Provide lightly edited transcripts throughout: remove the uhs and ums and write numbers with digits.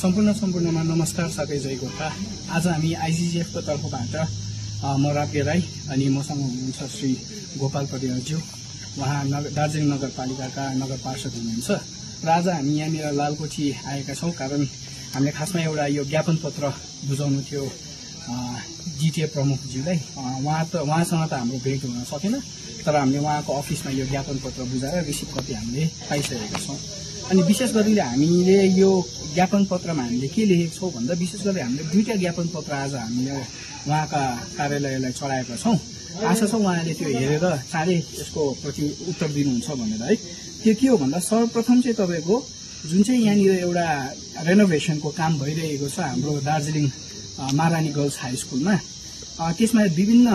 सम्पूर्णमा नमस्कार साथै जय गोर्खा। आज हामी आइजिजिएफ को तर्फबाट म राप्गे राई अनि मसँग हुनुहुन्छ श्री गोपाल परियारज्यू, उहाँ दार्जिलिङ नगरपालिकाका नगर पार्षद हुनुहुन्छ र आज हामी यहाँनिर लालकोठी आएका छौं कारण हामीले खासमा एउटा यो ज्ञापन पत्र बुझाउनु थियो जिटिए प्रमुखज्यूलाई। उहाँसँग त हाम्रो भेट हुन सकेन, तर हामीले उहाँको अफिसमा यो ज्ञापन पत्र बुझाएर रिसिभ कपी हामीले पाइसकेका छौं। अनि विशेष गरी हामीले यो ज्ञापन पत्रमा हामीले के लेखेको छौं भन्दा विशेष गरी हामीले दुईटा ज्ञापन पत्र आज हामीले उहाँका कार्यालयलाई चढाएका छौं। आशा छ उहाँले त्यो हेरेर चाँडै यसको प्रति उत्तर दिनुहुन्छ भनेर है। त्यो के हो भन्दा सर्वप्रथम चाहिँ तपाईको जुन चाहिँ यहाँनिर एउटा रेनोभेसनको काम भइरहेको छ हाम्रो दार्जिलिङ महारानी गर्ल्स हाई स्कुलमा, त्यसमा विभिन्न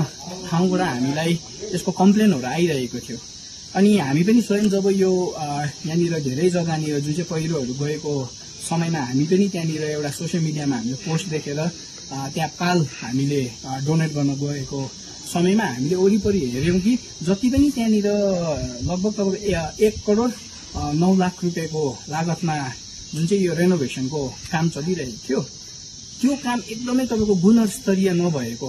ठाउँबाट हामीलाई यसको कम्प्लेनहरू आइरहेको थियो। अनि हामी पनि स्वयं जब यो यहाँनिर धेरै जग्गानिर जुन चाहिँ पहिरोहरू गएको समयमा हामी पनि त्यहाँनिर एउटा सोसियल मिडियामा हामीले पोस्ट देखेर त्यहाँ पाल हामीले डोनेट गर्न गएको समयमा हामीले वरिपरि हेर्यौं कि जति पनि त्यहाँनिर लगभग तपाईको 1 करोड 9 लाख रुपियाँको लागतमा जुन चाहिँ यो रेनोभेसनको काम चलिरहेको थियो, त्यो काम एकदमै तपाईको गुणस्तरीय नभएको,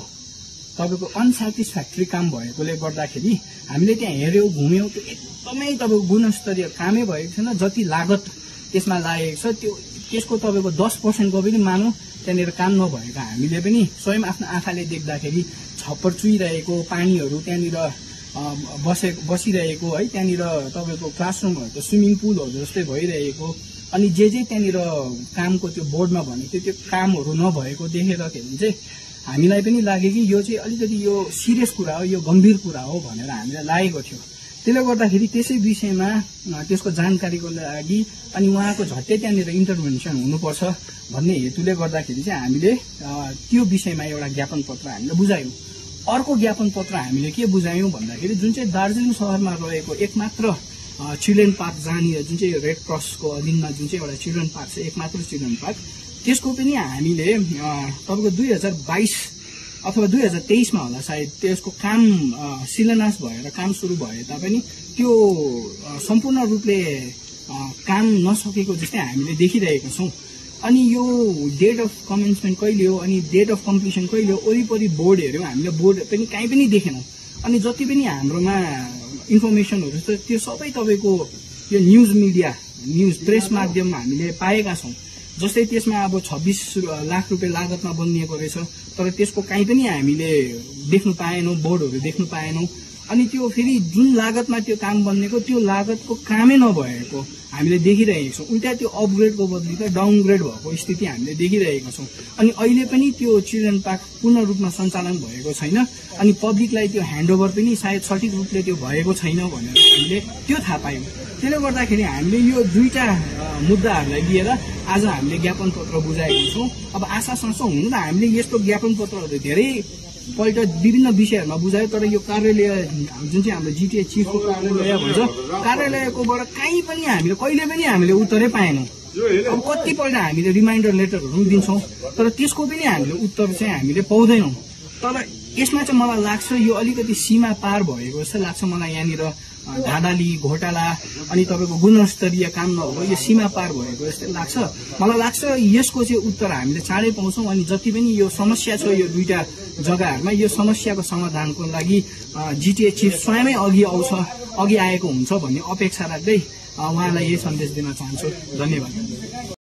तपाईको अनस्याटिस्फ्याक्ट्री काम भएकोले गर्दाखेरि हामीले त्यहाँ हेर्यौं घुम्यौं, त्यो एकदमै तपाईको गुणस्तरीय कामै भएको छैन। जति लागत त्यसमा लागेको छ त्यसको तपाईको 10% को पनि मानौ त्यहाँनिर काम नभएको हामीले पनि स्वयं आफ्नो आँखाले देख्दाखेरि छप्पर चुइरहेको, पानीहरू त्यहाँनिर बसिरहेको है, त्यहाँनिर तपाईको क्लासरुमहरू त स्विमिङ पुलहरू जस्तै भइरहेको, अनि जे त्यहाँनिर कामको त्यो बोर्डमा भनेको थियो त्यो कामहरू नभएको देखेरखेरि चाहिँ हामीलाई पनि लाग्यो कि यो चाहिँ अलिकति यो सिरियस कुरा हो, यो गम्भीर कुरा हो भनेर हामीलाई लागेको थियो। त्यसले गर्दाखेरि त्यसै विषयमा त्यसको जानकारीको लागि अनि उहाँको झट्टै त्यहाँनिर इन्टरभेन्सन हुनुपर्छ भन्ने हेतुले गर्दाखेरि चाहिँ हामीले त्यो विषयमा एउटा ज्ञापन पत्र हामीले बुझायौं। अर्को ज्ञापन पत्र हामीले के बुझायौं भन्दाखेरि जुन चाहिँ दार्जिलिङ शहरमा रहेको एकमात्र चिल्ड्रेन पार्क जहाँनिर जुन चाहिँ रेड क्रसको अधीनमा जुन चाहिँ एउटा चिल्ड्रेन पार्क छ, एकमात्र चिल्ड्रेन पार्क, त्यसको पनि हामीले तपाईको 2022 अथवा 2023 मा होला सायद त्यसको काम शिलान्यास भएर काम सुरु भए तापनि त्यो सम्पूर्ण रूपले काम नसकेको जस्तै हामीले देखिरहेका छौं। अनि यो डेट अफ कमेन्समेन्ट कहिले हो अनि डेट अफ कम्प्लिसन कहिले हो, वरिपरि बोर्ड हेर्यौं हामीले, बोर्ड पनि कहीँ पनि देखेनौं। अनि जति पनि हाम्रोमा इन्फर्मेसनहरू छ त्यो सबै तपाईको यो न्यूज मिडिया, न्यूज प्रेस माध्यममा हामीले पाएका छौं। जस्तै त्यसमा अब 26 लाख रुपियाँ लागतमा बनिएको रहेछ, तर त्यसको कहीँ पनि हामीले देख्नु पाएनौं, बोर्डहरू देख्नु पाएनौं। अनि त्यो फेरि जुन लागतमा त्यो काम बनेको त्यो लागतको कामै नभएको हामीले देखिरहेका छौं। उल्टा त्यो अपग्रेडको बदली त डाउनग्रेड भएको स्थिति हामीले देखिरहेका छौं। अनि अहिले पनि त्यो चिल्ड्रेन पार्क पूर्ण रूपमा सञ्चालन भएको छैन अनि पब्लिकलाई त्यो ह्यान्डओभर पनि सायद सठिक रूपले त्यो भएको छैन भनेर हामीले त्यो थाहा पायौं। त्यसले गर्दाखेरि हामीले यो दुईटा मुद्दाहरूलाई लिएर आज हामीले ज्ञापन पत्र बुझाएका छौं। अब आशा सोच्छौं हुन त हामीले यस्तो ज्ञापन पत्रहरू धेरै पल्ट विभिन्न विषयहरूमा बुझायो, तर यो कार्यालय जुन चाहिँ हाम्रो जिटिए चिफको कार्यालय भन्छ, कार्यालयकोबाट कहीँ पनि हामीले कहिले पनि हामीले उत्तरै पाएनौं। अब कतिपल्ट हामीले रिमाइन्डर लेटरहरू पनि दिन्छौं, तर त्यसको पनि हामीले उत्तर चाहिँ हामीले पाउँदैनौं। तर यसमा चाहिँ मलाई लाग्छ यो अलिकति सीमा पार भएको जस्तो लाग्छ मलाई। यहाँनिर धाँधली घोटाला अनि तपाईको गुणस्तरीय काम नभएको यो सीमा पार भएको जस्तो लाग्छ मलाई। लाग्छ यसको चाहिँ उत्तर हामीले चाँडै पाउँछौं। अनि जति पनि यो समस्या छ यो दुईटा जग्गाहरूमा, यो समस्याको समाधानको लागि जिटिए चिफ स्वयमै अघि आएको हुन्छ भन्ने अपेक्षा राख्दै उहाँलाई यही सन्देश दिन चाहन्छु। धन्यवाद।